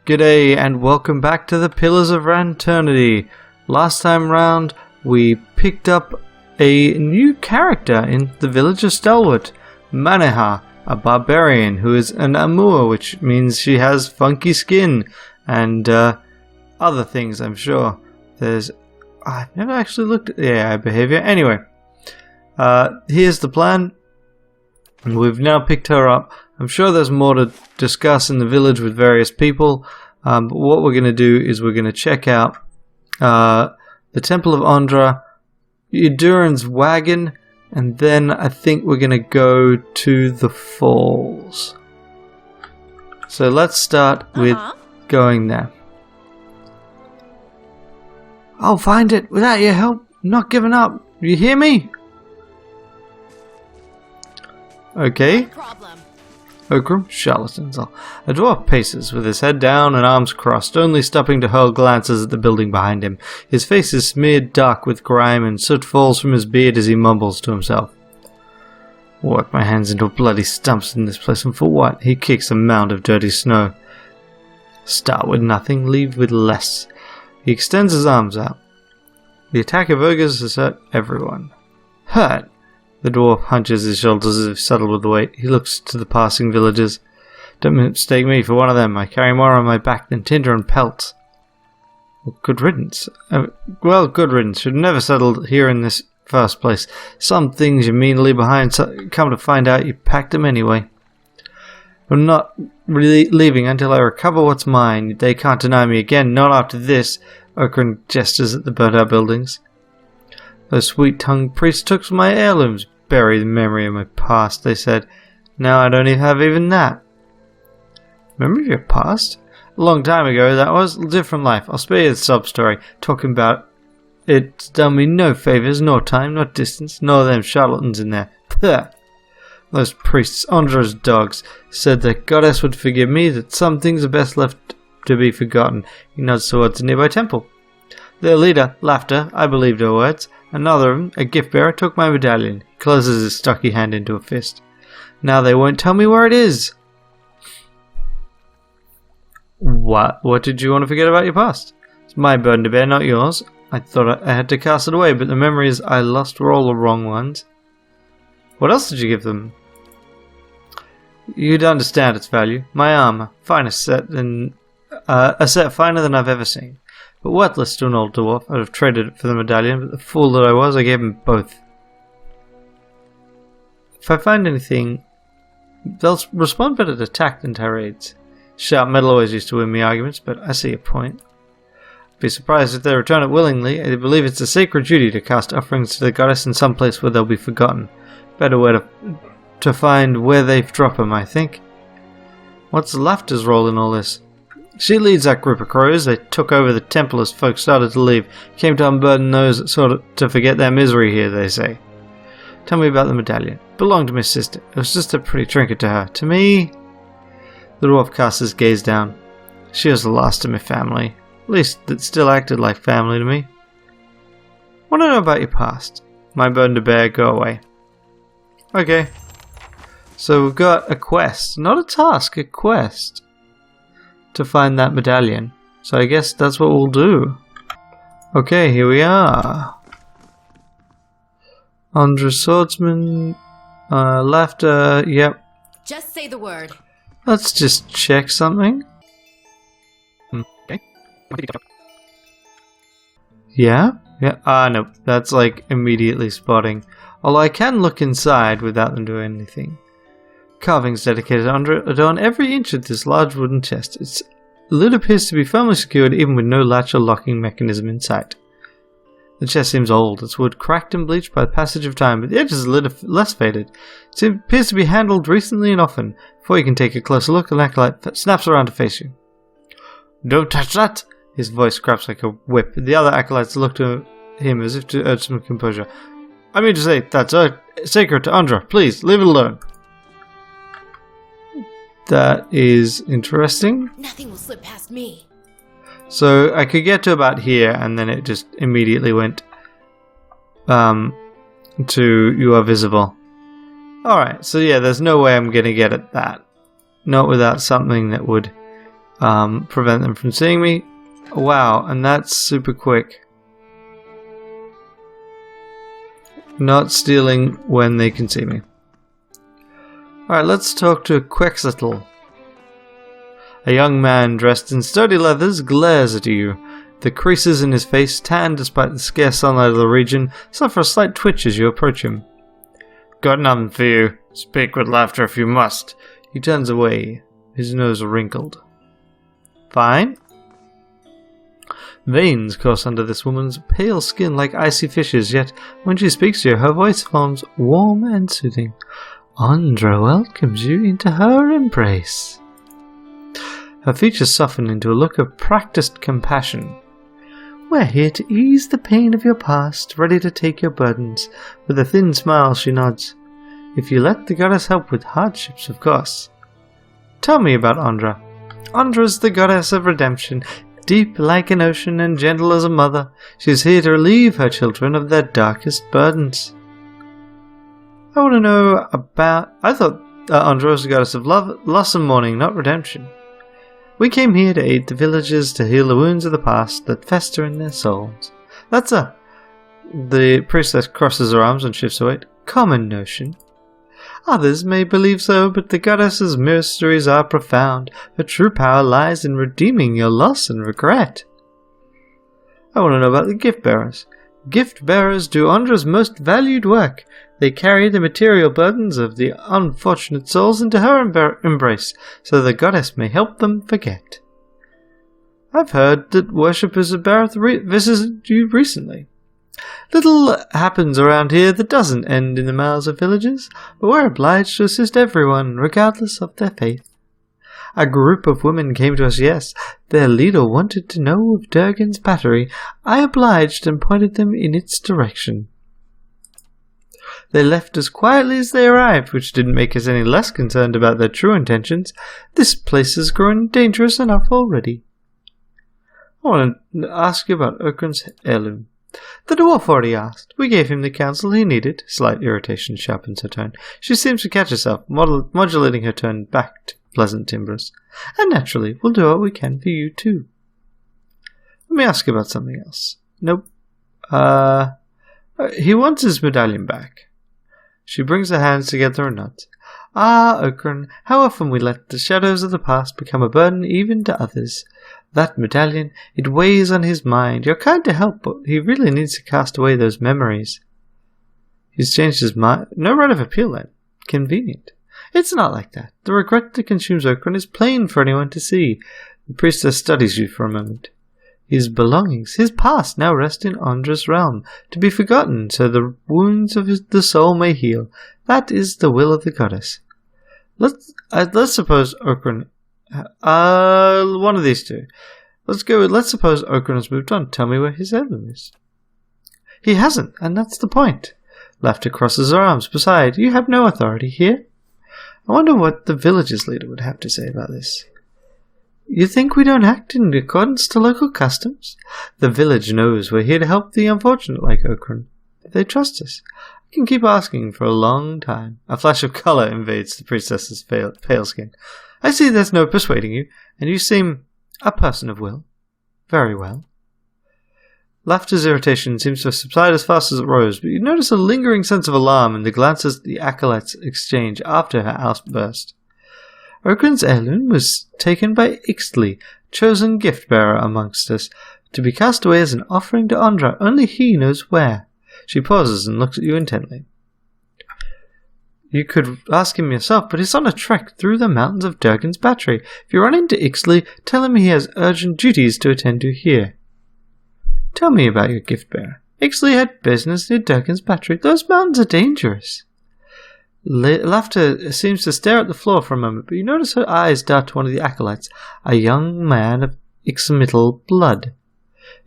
G'day and welcome back to the Pillars of Ranternity. Last time round we picked up a new character in the village of Stalwart, Maneha, a barbarian who is an Amur, which means she has funky skin and other things, I'm sure. I've never actually looked at the AI behavior. Anyway, here's the plan. We've now picked her up. I'm sure there's more to discuss in the village with various people, but what we're going to do is we're going to check out the Temple of Ondra, Yudurin's wagon, and then I think we're going to go to the falls. So let's start with going there. I'll find it without your help. I'm not giving up. You hear me? Okay. Ogre, charlatans. A dwarf paces with his head down and arms crossed, only stopping to hurl glances at the building behind him. His face is smeared dark with grime, and soot falls from his beard as he mumbles to himself. Work my hands into bloody stumps in this place, and for what? He kicks a mound of dirty snow. Start with nothing, leave with less. He extends his arms out. The attack of ogres has hurt everyone. Hurt! The dwarf hunches his shoulders as if settled with the weight. He looks to the passing villagers. Don't mistake me for one of them. I carry more on my back than tinder and pelts. Well, good riddance. Good riddance. Should have never settled here in this first place. Some things you mean to leave behind, so come to find out you packed them anyway. I'm not really leaving until I recover what's mine. They can't deny me again, not after this. Ogre gestures at the burnt-out buildings. Those sweet-tongued priests took my heirlooms, bury the memory of my past, they said. Now I don't even have even that. Memory of your past? A long time ago, that was. A different life. I'll spare you the sub-story. Talking about it's done me no favours, nor time, nor distance, nor them charlatans in there. Puh! Those priests, Ondra's dogs, said the goddess would forgive me, that some things are best left to be forgotten. He nods towards a nearby temple. Their leader, Laughter, I believed her words. Another of them, a gift-bearer, took my medallion. He closes his stocky hand into a fist. Now they won't tell me where it is. What? What did you want to forget about your past? It's my burden to bear, not yours. I thought I had to cast it away, but the memories I lost were all the wrong ones. What else did you give them? You'd understand its value. My armor, finest set than a set finer than I've ever seen. But worthless to an old dwarf. I'd have traded it for the medallion, but the fool that I was, I gave him both. If I find anything, they'll respond better to attack than tirades. Sharp metal always used to win me arguments, but I see your point. I'd be surprised if they return it willingly. I believe it's a sacred duty to cast offerings to the goddess in some place where they'll be forgotten. Better way to find where they've dropped them, I think. What's Laughter's role in all this? She leads that group of crows. They took over the temple as folks started to leave. Came to unburden those that sort of to forget their misery here, they say. Tell me about the medallion. Belonged to my sister. It was just a pretty trinket to her. To me... The dwarf casts his gaze down. She was the last of my family. At least that still acted like family to me. Want to know about your past? My burden to bear, go away. Okay. So we've got a quest. Not a task, a quest. To find that medallion. So I guess that's what we'll do. Okay, here we are. Ondra Swordsman, Laughter, yep. Just say the word. Let's just check something. Okay. Yeah? Yeah, no, that's like immediately spotting. Although I can look inside without them doing anything. Carvings dedicated to Ondra adorn every inch of this large wooden chest. Its lid appears to be firmly secured even with no latch or locking mechanism in sight. The chest seems old, its wood cracked and bleached by the passage of time, but the edges of the lid are less faded. It appears to be handled recently and often. Before you can take a closer look, an acolyte snaps around to face you. Don't touch that! His voice cracks like a whip. The other acolytes look to him as if to urge some composure. I mean to say, that's sacred to Ondra. Please, leave it alone. That is interesting. Nothing will slip past me. So I could get to about here, and then it just immediately went to you are visible. Alright, so yeah, there's no way I'm gonna get at that. Not without something that would prevent them from seeing me. Wow, and that's super quick. Not stealing when they can see me. Alright, let's talk to Quexitl. A young man dressed in sturdy leathers glares at you. The creases in his face, tanned despite the scarce sunlight of the region, suffer a slight twitch as you approach him. Got nothing for you. Speak with laughter if you must. He turns away, his nose wrinkled. Fine. Veins course under this woman's pale skin like icy fishes, yet when she speaks to you, her voice forms warm and soothing. Andra welcomes you into her embrace. Her features soften into a look of practiced compassion. We're here to ease the pain of your past, ready to take your burdens. With a thin smile, she nods. If you let the goddess help with hardships, of course. Tell me about Andra. Andra's the goddess of redemption. Deep like an ocean and gentle as a mother, she's here to relieve her children of their darkest burdens. I want to know about... I thought Andra was the goddess of love, loss and mourning, not redemption. We came here to aid the villagers to heal the wounds of the past that fester in their souls. That's a... The priestess crosses her arms and shifts away. Common notion. Others may believe so, but the goddess's mysteries are profound. Her true power lies in redeeming your loss and regret. I want to know about the gift bearers. Gift bearers do Andra's most valued work. They carry the material burdens of the unfortunate souls into her embrace, so the goddess may help them forget. I've heard that worshippers of Bareth visited you recently. Little happens around here that doesn't end in the mouths of villagers, but we're obliged to assist everyone, regardless of their faith. A group of women came to us, yes. Their leader wanted to know of Durgan's battery. I obliged and pointed them in its direction. They left as quietly as they arrived, which didn't make us any less concerned about their true intentions. This place has grown dangerous enough already. I want to ask you about Ogre's heirloom. The dwarf already asked. We gave him the counsel he needed. Slight irritation sharpens her tone. She seems to catch herself, modulating her tone back to pleasant timbres. And naturally, we'll do what we can for you too. Let me ask you about something else. Nope. He wants his medallion back. She brings her hands together and nods. Ah, Ogre, how often we let the shadows of the past become a burden even to others. That medallion, it weighs on his mind. You're kind to help, but he really needs to cast away those memories. He's changed his mind. No right of appeal then. Convenient. It's not like that. The regret that consumes Ogre is plain for anyone to see. The priestess studies you for a moment. His belongings, his past, now rest in Andra's realm, to be forgotten, so the wounds of the soul may heal. That is the will of the goddess. Let's suppose Ogre... one of these two. Let's suppose Ogre has moved on. Tell me where his heirloom is. He hasn't, and that's the point. Laughter crosses her arms. Besides, you have no authority here. I wonder what the village's leader would have to say about this. You think we don't act in accordance to local customs? The village knows we're here to help the unfortunate like Ogre. If they trust us, I can keep asking for a long time. A flash of colour invades the priestess's pale skin. I see there's no persuading you, and you seem a person of will. Very well. Laughter's irritation seems to subside as fast as it rose, but you notice a lingering sense of alarm in the glances the acolytes exchange after her outburst. Ogre's heirloom was taken by Ixtli, chosen gift-bearer amongst us, to be cast away as an offering to Andra. Only he knows where. She pauses and looks at you intently. You could ask him yourself, but he's on a trek through the mountains of Durgan's battery. If you run into Ixtli, tell him he has urgent duties to attend to here. Tell me about your gift-bearer. Ixtli had business near Durgan's battery. Those mountains are dangerous. Laughter seems to stare at the floor for a moment, but you notice her eyes dart to one of the acolytes, a young man of Ixmital blood.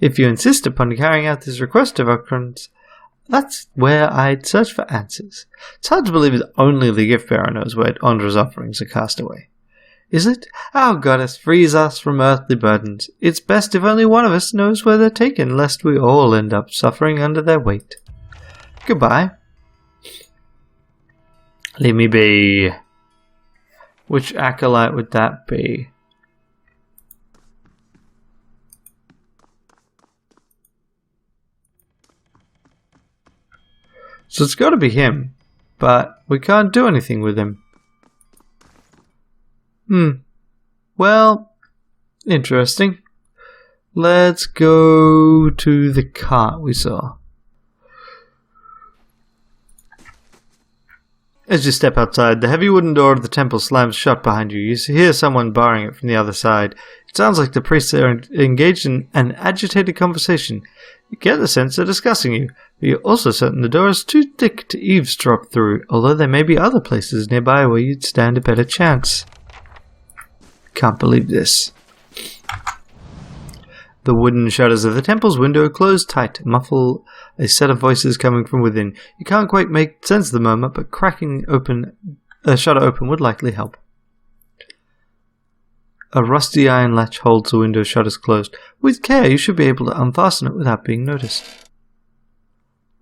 If you insist upon carrying out this request of Ogre's, that's where I'd search for answers. It's hard to believe that only the gift-bearer knows where Andra's offerings are cast away. Is it? Our goddess frees us from earthly burdens. It's best if only one of us knows where they're taken, lest we all end up suffering under their weight. Goodbye. Leave me be. Which acolyte would that be? So it's got to be him, but we can't do anything with him. Well, interesting. Let's go to the cart we saw. As you step outside, the heavy wooden door of the temple slams shut behind you. You hear someone barring it from the other side. It sounds like the priests are engaged in an agitated conversation. You get the sense they're discussing you, but you're also certain the door is too thick to eavesdrop through, although there may be other places nearby where you'd stand a better chance. Can't believe this. The wooden shutters of the temple's window close tight, muffle a set of voices coming from within. You can't quite make sense of the moment, but cracking a shutter open would likely help. A rusty iron latch holds the window shutters closed. With care, you should be able to unfasten it without being noticed.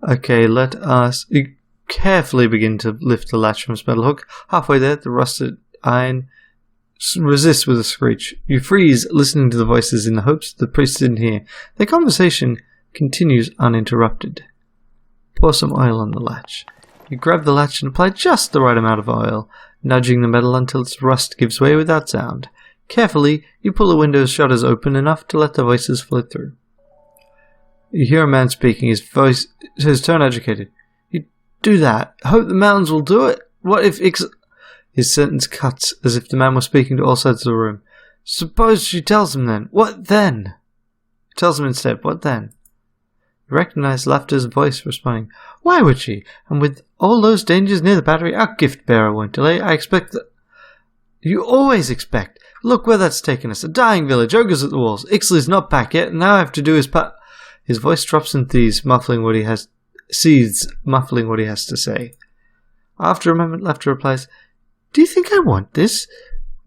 Okay, let us carefully begin to lift the latch from its metal hook. Halfway there, the rusted iron resists with a screech. You freeze, listening to the voices in the hopes the priests didn't hear. Their conversation continues uninterrupted. Pour some oil on the latch. You grab the latch and apply just the right amount of oil, nudging the metal until its rust gives way without sound. Carefully, you pull the window's shutters open enough to let the voices flow through. You hear a man speaking, his tone educated. You do that. Hope the mountains will do it. What if His sentence cuts as if the man was speaking to all sides of the room. Suppose she tells him then. What then? Tells him instead. What then? You recognize Laughter's voice responding. Why would she? And with all those dangers near the battery, our gift bearer won't delay. I expect that... You always expect. Look where that's taken us. A dying village. Ogres at the walls. Ixley's not back yet, and now I have to do his part. His voice drops and seethes, muffling what he has to say. After a moment, Laughter replies, Do you think I want this?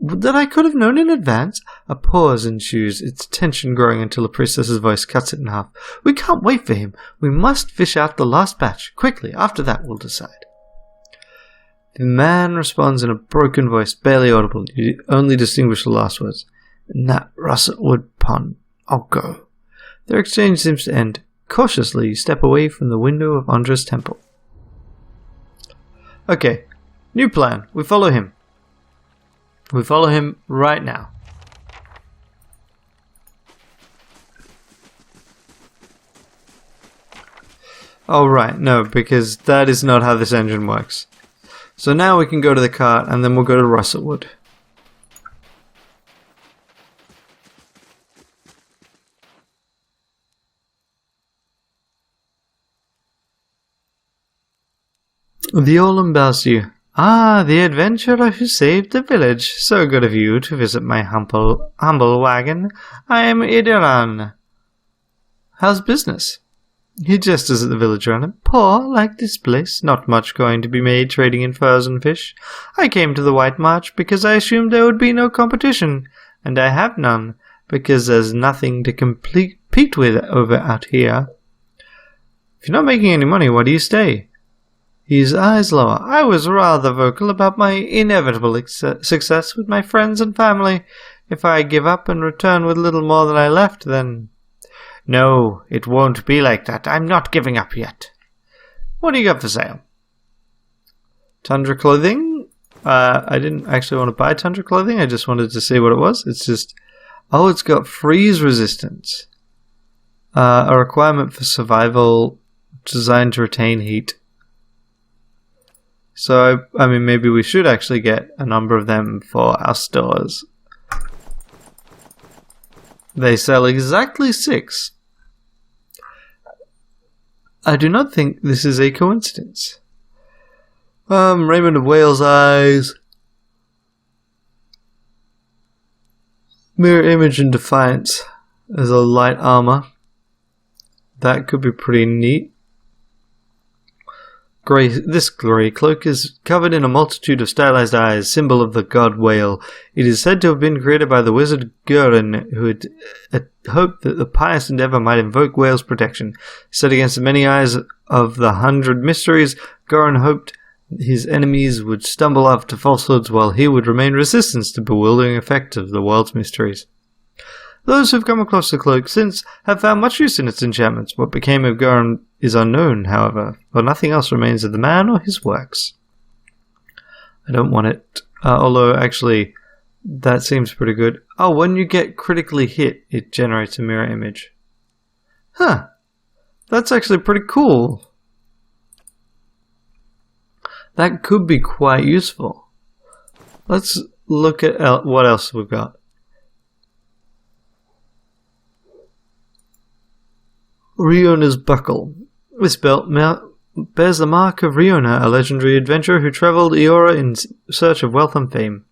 That I could have known in advance? A pause ensues, its tension growing until the priestess's voice cuts it in half. We can't wait for him. We must fish out the last batch. Quickly. After that, we'll decide. The man responds in a broken voice, barely audible. You only distinguish the last words. That Russetwood pond. I'll go. Their exchange seems to end. Cautiously, you step away from the window of Andra's temple. Okay. New plan. We follow him. We follow him right now. Oh right, no, because that is not how this engine works. So now we can go to the cart and then we'll go to Russetwood. The Olam bows you. Ah, the adventurer who saved the village. So good of you to visit my humble wagon. I am Idiran. How's business? He gestures at the village around him. Poor, like this place. Not much going to be made trading in furs and fish. I came to the White March because I assumed there would be no competition. And I have none, because there's nothing to compete with over out here. If you're not making any money, why do you stay? His eyes lower. I was rather vocal about my inevitable success with my friends and family. If I give up and return with little more than I left, then... No, it won't be like that. I'm not giving up yet. What do you got for sale? Tundra clothing? I didn't actually want to buy Tundra clothing. I just wanted to see what it was. It's just... Oh, it's got freeze resistance. A requirement for survival designed to retain heat. So, I mean, maybe we should actually get a number of them for our stores. They sell exactly 6. I do not think this is a coincidence. Raymond of Whale's Eyes. Mirror Image and Defiance as a light armor. That could be pretty neat. This grey cloak is covered in a multitude of stylized eyes, symbol of the god whale. It is said to have been created by the wizard Gurin, who had hoped that the pious endeavour might invoke whale's protection. Set against the many eyes of the 100 mysteries, Gurin hoped his enemies would stumble off to falsehoods while he would remain resistant to the bewildering effect of the world's mysteries. Those who've come across the cloak since have found much use in its enchantments. What became of Gurren is unknown, however, for nothing else remains of the man or his works. I don't want it, although actually that seems pretty good. Oh, when you get critically hit, it generates a mirror image. Huh. That's actually pretty cool. That could be quite useful. Let's look at what else we've got. Riona's Buckle. This belt bears the mark of Riona, a legendary adventurer who traveled Eora in search of wealth and fame.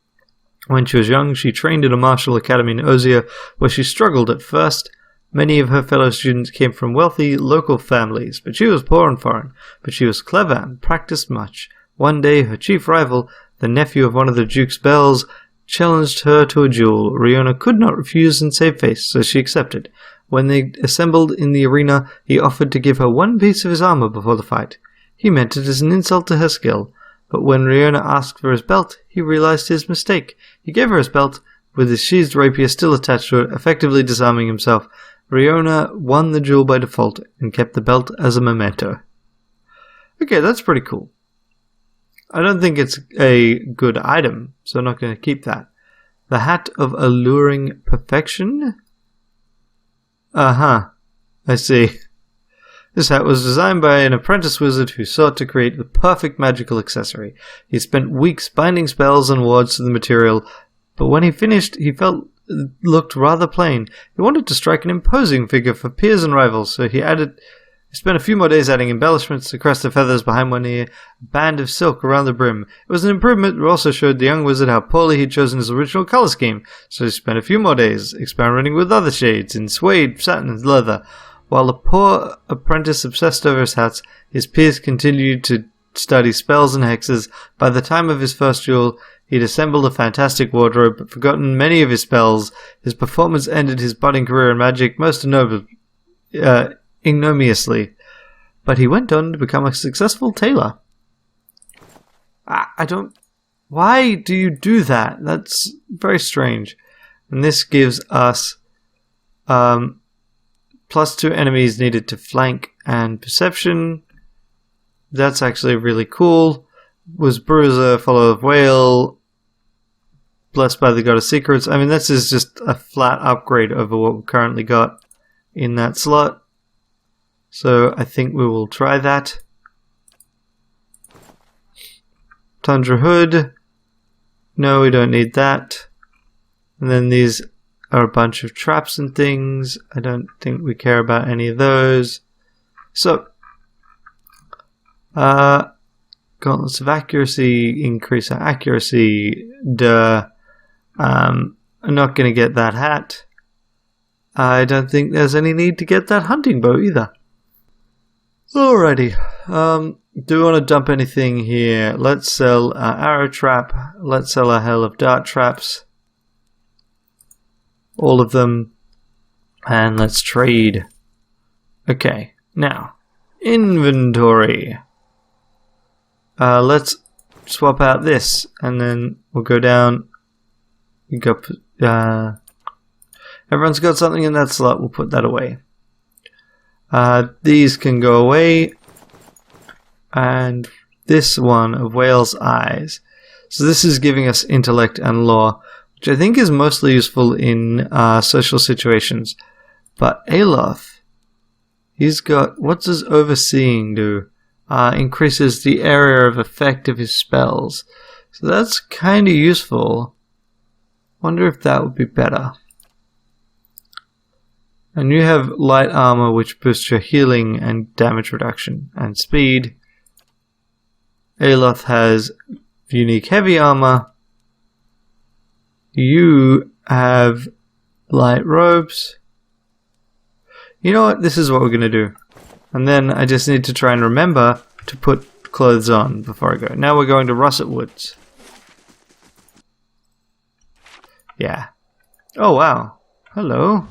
When she was young, she trained in a martial academy in Ozia, where she struggled at first. Many of her fellow students came from wealthy local families, but she was poor and foreign. But she was clever and practiced much. One day, her chief rival, the nephew of one of the Duke's bells, challenged her to a duel. Riona could not refuse and save face, so she accepted. When they assembled in the arena, he offered to give her one piece of his armor before the fight. He meant it as an insult to her skill, but when Riona asked for his belt, he realized his mistake. He gave her his belt, with his sheathed rapier still attached to it, effectively disarming himself. Riona won the duel by default and kept the belt as a memento. Okay, that's pretty cool. I don't think it's a good item, so I'm not going to keep that. The Hat of Alluring Perfection? I see. This hat was designed by an apprentice wizard who sought to create the perfect magical accessory. He spent weeks binding spells and wards to the material, but when he finished, he felt it looked rather plain. He wanted to strike an imposing figure for peers and rivals, so he spent a few more days adding embellishments, the crest of feathers behind one ear, a band of silk around the brim. It was an improvement that also showed the young wizard how poorly he'd chosen his original color scheme, so he spent a few more days experimenting with other shades in suede, satin, and leather. While the poor apprentice obsessed over his hats, his peers continued to study spells and hexes. By the time of his first duel, he'd assembled a fantastic wardrobe, but forgotten many of his spells. His performance ended his budding career in magic most ignominiously, but he went on to become a successful tailor. I don't... Why do you do that? That's very strange. And this gives us +2 enemies needed to flank and perception. That's actually really cool. Was Bruiser, follow of Whale, blessed by the God of Secrets. I mean, this is just a flat upgrade over what we've currently got in that slot. So I think we will try that. Tundra Hood. No, we don't need that. And then these are a bunch of traps and things. I don't think we care about any of those. So, gauntlets of accuracy, increase our accuracy. I'm not going to get that hat. I don't think there's any need to get that hunting bow either. Alrighty. Do we want to dump anything here? Let's sell our arrow trap. Let's sell our hell of dart traps. All of them. And let's trade. Okay. Now, inventory. Let's swap out this, and then we'll go down. Everyone's got something in that slot. We'll put that away. These can go away. And this one of Whale's Eyes. So this is giving us intellect and law, which I think is mostly useful in social situations. But Aloth, he's got, what does overseeing do? Increases the area of effect of his spells. So that's kind of useful. Wonder if that would be better. And you have light armor, which boosts your healing and damage reduction and speed. Aloth has unique heavy armor. You have light robes. You know what? This is what we're going to do. And then I just need to try and remember to put clothes on before I go. Now we're going to Russet Woods. Yeah. Oh, wow. Hello.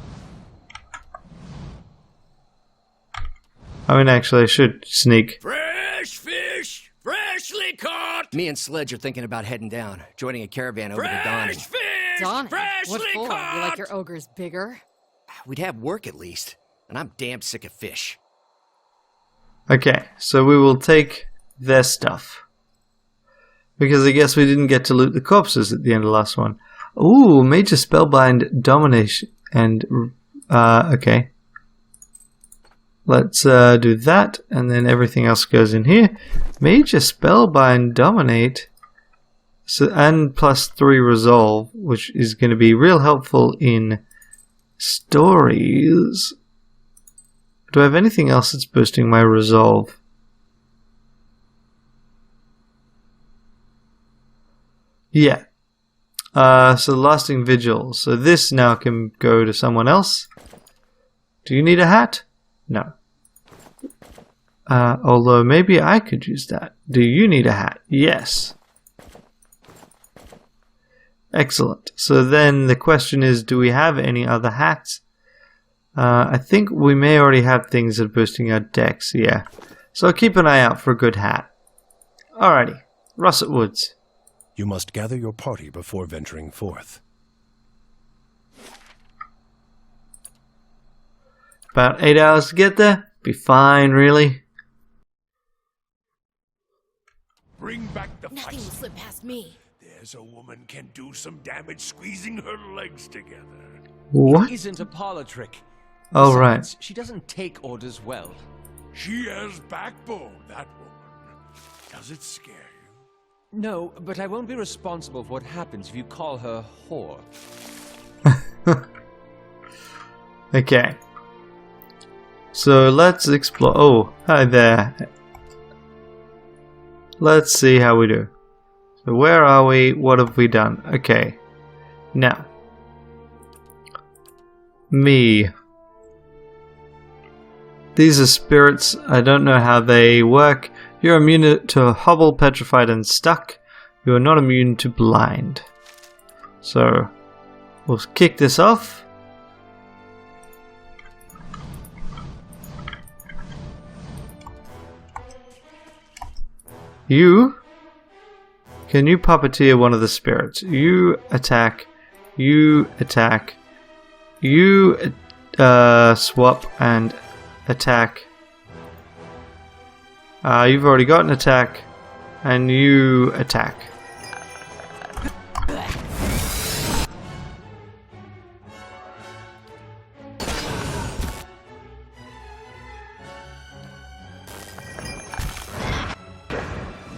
I mean, actually, I should sneak. Fresh fish, freshly caught. Me and Sledge are thinking about heading down, joining a caravan over to Donny. Fresh fish, Donnie, freshly what for? caught. You like your ogres bigger? We'd have work at least. And I'm damn sick of fish. Okay, so we will take their stuff. Because I guess we didn't get to loot the corpses at the end of the last one. Ooh, Major Spellbind Domination. And, okay. Let's do that, and then everything else goes in here. Major Spellbind Dominate. So, and +3 Resolve, which is going to be real helpful in stories. Do I have anything else that's boosting my Resolve? Yeah. So Lasting Vigil. So this now can go to someone else. Do you need a hat? No. Although maybe I could use that. Do you need a hat? Yes. Excellent. So then the question is, do we have any other hats? I think we may already have things that are boosting our decks, yeah. So keep an eye out for a good hat. Alrighty. Russet Woods. You must gather your party before venturing forth. About 8 hours to get there. Be fine, really. Bring back the Nothing will fight. slip past me. There's a woman can do some damage squeezing her legs together. What? Isn't a parlor trick. Oh, right. Besides, she doesn't take orders well. She has backbone, that woman. Does it scare you? No, but I won't be responsible for what happens if you call her whore. Okay. So let's explore. Oh, hi there. Let's see how we do. So where are we? What have we done? Okay. Now. Me. These are spirits. I don't know how they work. You're immune to hobble, petrified, and stuck. You are not immune to blind. So, we'll kick this off. You, can you puppeteer one of the spirits? You attack, you attack, you swap and attack. You've already got an attack, and you attack.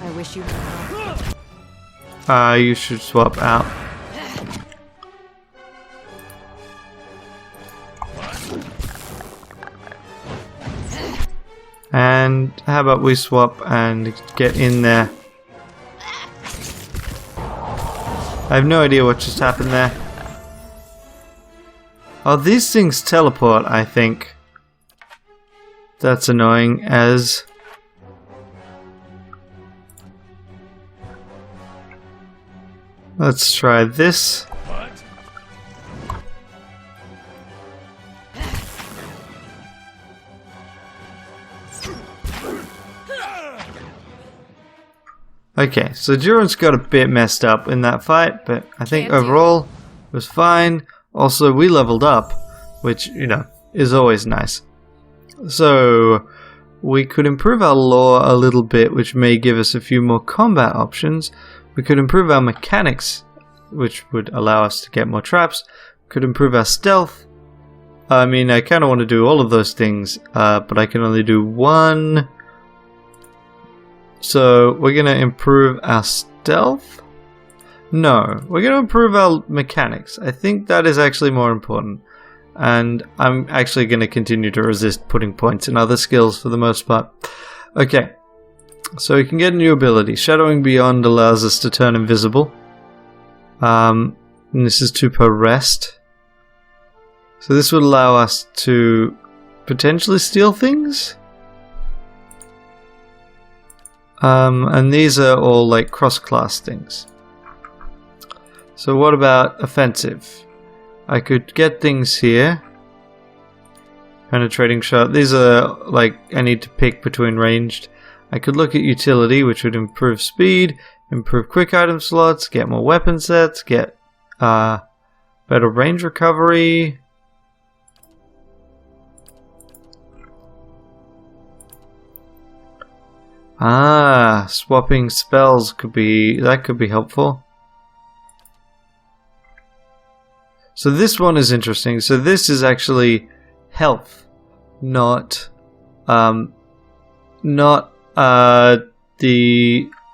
I wish you You should swap out. And how about we swap and get in there? I have no idea what just happened there. Oh, these things teleport, I think. That's annoying as... Let's try this. What? Okay, so Duran's got a bit messed up in that fight, but I think Can't do. overall it was fine. Also, we leveled up, which, you know, is always nice. So, we could improve our lore a little bit, which may give us a few more combat options. We could improve our mechanics, which would allow us to get more traps. We could improve our stealth. I mean, I kind of want to do all of those things, but I can only do one. So, we're going to improve our stealth? No, we're going to improve our mechanics. I think that is actually more important. And I'm actually going to continue to resist putting points in other skills for the most part. Okay, so we can get a new ability. Shadowing Beyond allows us to turn invisible. And this is 2 per rest. So this would allow us to potentially steal things. And these are all like cross-class things. So what about offensive? I could get things here. Penetrating shot. These are like I need to pick between ranged. I could look at utility, which would improve speed, improve quick item slots, get more weapon sets, get better range recovery. Ah, swapping spells could be helpful. So this one is interesting. So this is actually health, not the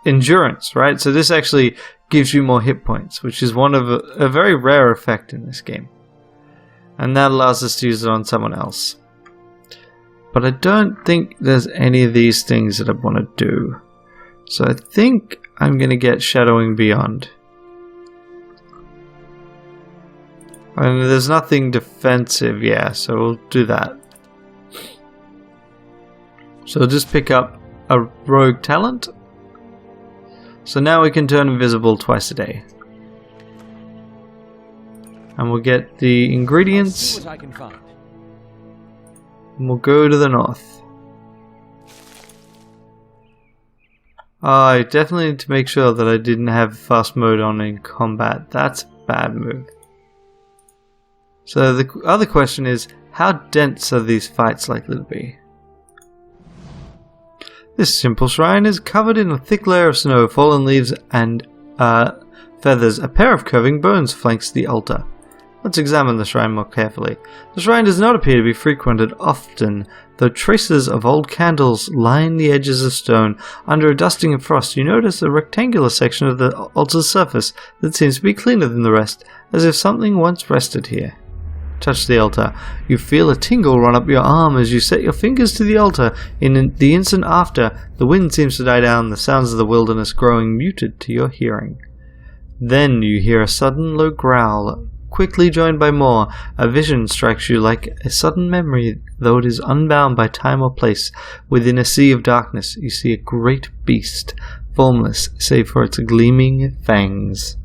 endurance, right? So this actually gives you more hit points, which is one of a very rare effect in this game. And that allows us to use it on someone else. But I don't think there's any of these things that I want to do. So I think I'm going to get Shadowing Beyond. And there's nothing defensive, yeah, so we'll do that. So we'll just pick up a rogue talent. So now we can turn invisible twice a day. And we'll get the ingredients. See what I can find. And we'll go to the north. I definitely need to make sure that I didn't have fast mode on in combat. That's a bad move. So the other question is, how dense are these fights likely to be? This simple shrine is covered in a thick layer of snow, fallen leaves, and feathers. A pair of curving bones flanks the altar. Let's examine the shrine more carefully. The shrine does not appear to be frequented often, though traces of old candles line the edges of stone. Under a dusting of frost, you notice a rectangular section of the altar's surface that seems to be cleaner than the rest, as if something once rested here. Touch the altar. You feel a tingle run up your arm as you set your fingers to the altar. In the instant after, the wind seems to die down, the sounds of the wilderness growing muted to your hearing. Then you hear a sudden low growl, quickly joined by more. A vision strikes you like a sudden memory, though it is unbound by time or place. Within a sea of darkness, you see a great beast, formless save for its gleaming fangs.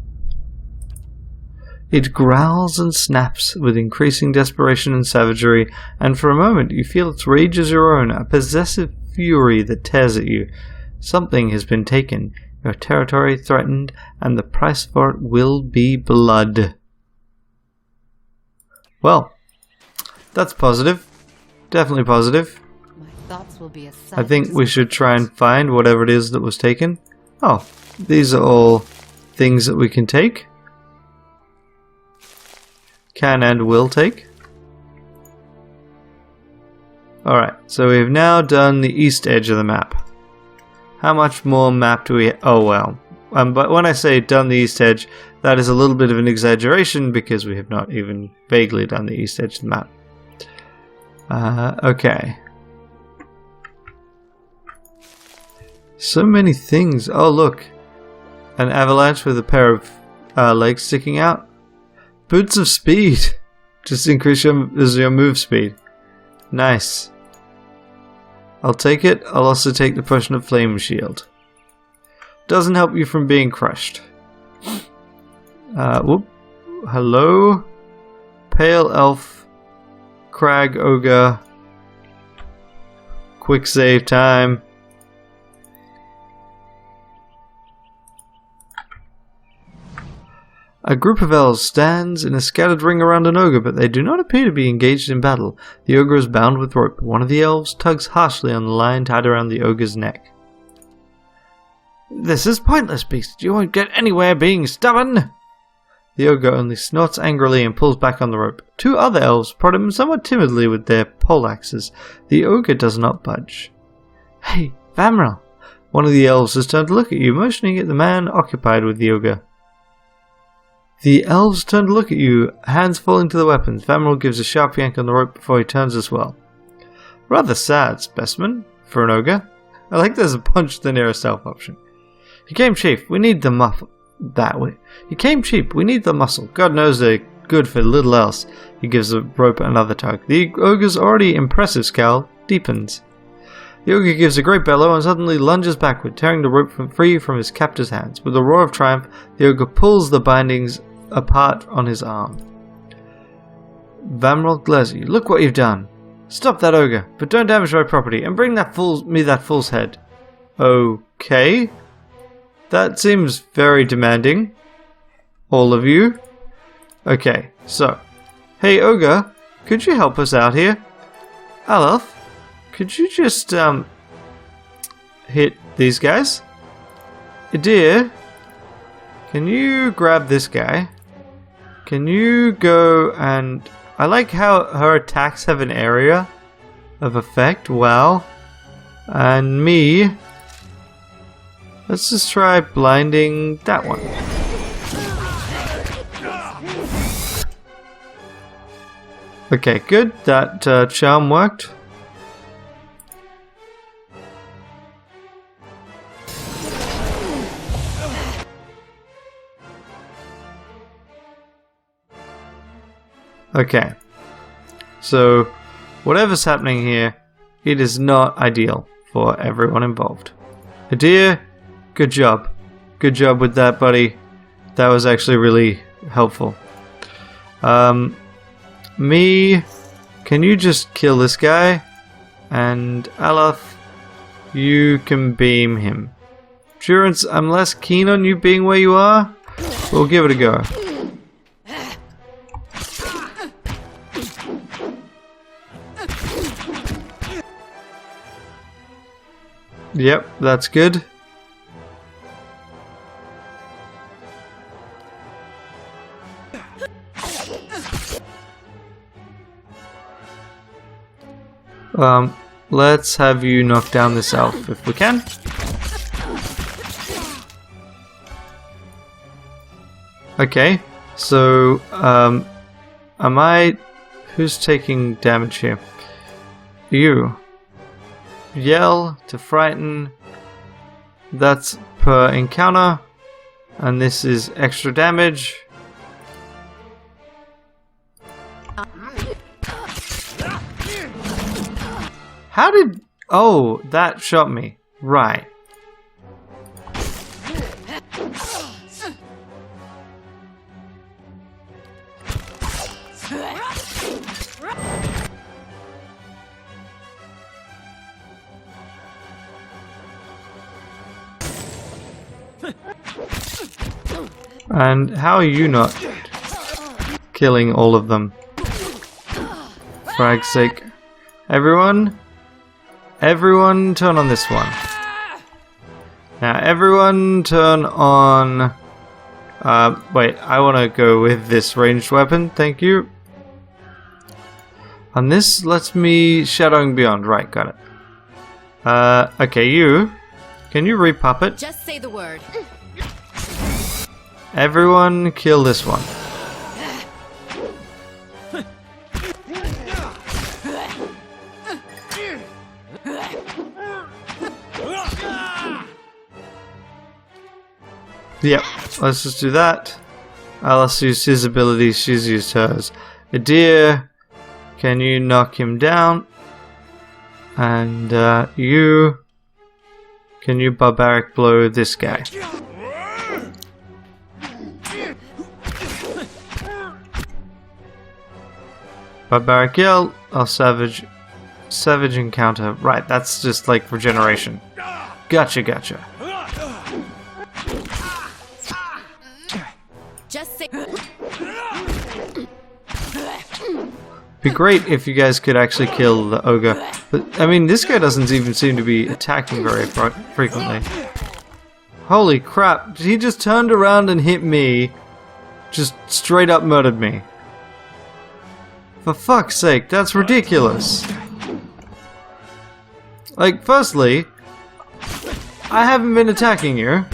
It growls and snaps with increasing desperation and savagery, and for a moment you feel its rage as your own, a possessive fury that tears at you. Something has been taken, your territory threatened, and the price for it will be blood. Well, that's positive. Definitely positive. My thoughts will be a sight I think to we should try and find whatever it is that was taken. Oh, these are all things that we can take. Can and will take. Alright, so we've now done the east edge of the map. How much more map do we... Oh well. But when I say done the east edge, that is a little bit of an exaggeration because we have not even vaguely done the east edge of the map. Okay. So many things. Oh look. An avalanche with a pair of legs sticking out. Boots of speed. Just increase your move speed. Nice. I'll take it. I'll also take the potion of flame shield. Doesn't help you from being crushed. Whoop. Hello. Pale elf. Crag ogre. Quick save time. A group of elves stands in a scattered ring around an ogre, but they do not appear to be engaged in battle. The ogre is bound with rope. One of the elves tugs harshly on the line tied around the ogre's neck. This is pointless, beast. You won't get anywhere being stubborn. The ogre only snorts angrily and pulls back on the rope. Two other elves prod him somewhat timidly with their poleaxes. The ogre does not budge. Hey, Vamrel! One of the elves has turned to look at you, motioning at the man occupied with the ogre. The elves turn to look at you, hands falling to the weapons. Vamrel gives a sharp yank on the rope before he turns as well. Rather sad specimen for an ogre. I like there's a punch the nearest elf option. He came cheap. We need the muscle. That way. He came cheap. We need the muscle. God knows they're good for little else. He gives the rope another tug. The ogre's already impressive scowl deepens. The ogre gives a great bellow and suddenly lunges backward, tearing the rope free from his captor's hands. With a roar of triumph, the ogre pulls the bindings apart on his arm. Vamrel glares at you. Look what you've done. Stop that ogre, but don't damage my property, and bring that fool's head. Okay. That seems very demanding. All of you. Okay, so. Hey ogre, could you help us out here? Alelf, could you just hit these guys. Dear, can you grab this guy? Can you go and... I like how her attacks have an area of effect. Wow. And me... let's just try blinding that one. Okay, good. That charm worked. Okay, so whatever's happening here, it is not ideal for everyone involved. Adir, good job. Good job with that, buddy. That was actually really helpful. Me, can you just kill this guy? And Aloth, you can beam him. Durance, I'm less keen on you being where you are. We'll give it a go. Yep, that's good. Let's have you knock down this elf if we can. Okay, so, am I... who's taking damage here? You. Yell to frighten. That's per encounter. And this is extra damage. How did... oh, that shot me. Right. And how are you not killing all of them? For frag's sake. Everyone turn on this one. Now everyone turn on... wait, I want to go with this ranged weapon, thank you. On this lets me Shadowing Beyond, right, got it. Okay, you. Can you repuppet? Just say the word. Everyone kill this one. Yep, let's just do that. Alice used his abilities, she's used hers. Adir, can you knock him down? And you, can you barbaric blow this guy? Barbaric yell, I'll savage encounter. Right, that's just like regeneration. Gotcha. Just say. Be great if you guys could actually kill the ogre, but I mean this guy doesn't even seem to be attacking very frequently. Holy crap, he just turned around and hit me, just straight up murdered me. For fuck's sake, that's ridiculous. Like, firstly, I haven't been attacking you.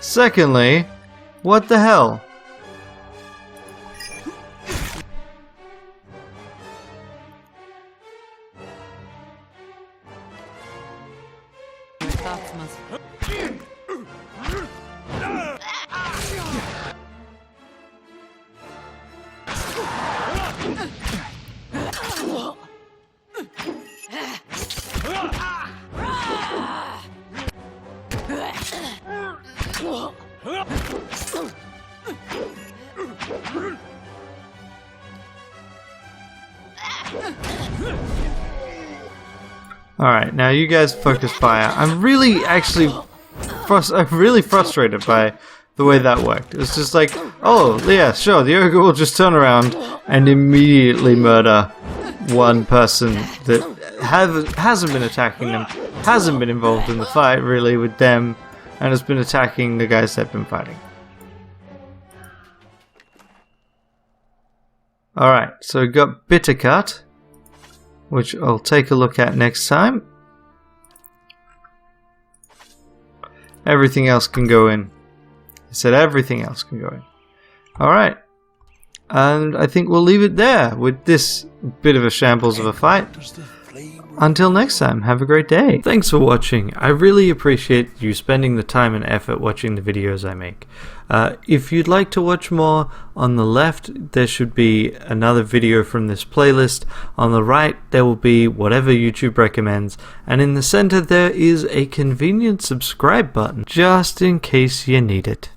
Secondly, what the hell? My thoughts must. Alright, now you guys focus fire. I'm really actually I'm really frustrated by the way that worked. It's just like, oh yeah, sure, the ogre will just turn around and immediately murder one person that hasn't been attacking them, hasn't been involved in the fight really with them, and has been attacking the guys they've been fighting. Alright, so we've got Bittercut, which I'll take a look at next time. Everything else can go in. I said everything else can go in. Alright. And I think we'll leave it there with this bit of a shambles of a fight. Until next time, have a great day. Thanks for watching. I really appreciate you spending the time and effort watching the videos I make. If you'd like to watch more, on the left there should be another video from this playlist. On the right there will be whatever YouTube recommends. And in the center there is a convenient subscribe button, just in case you need it.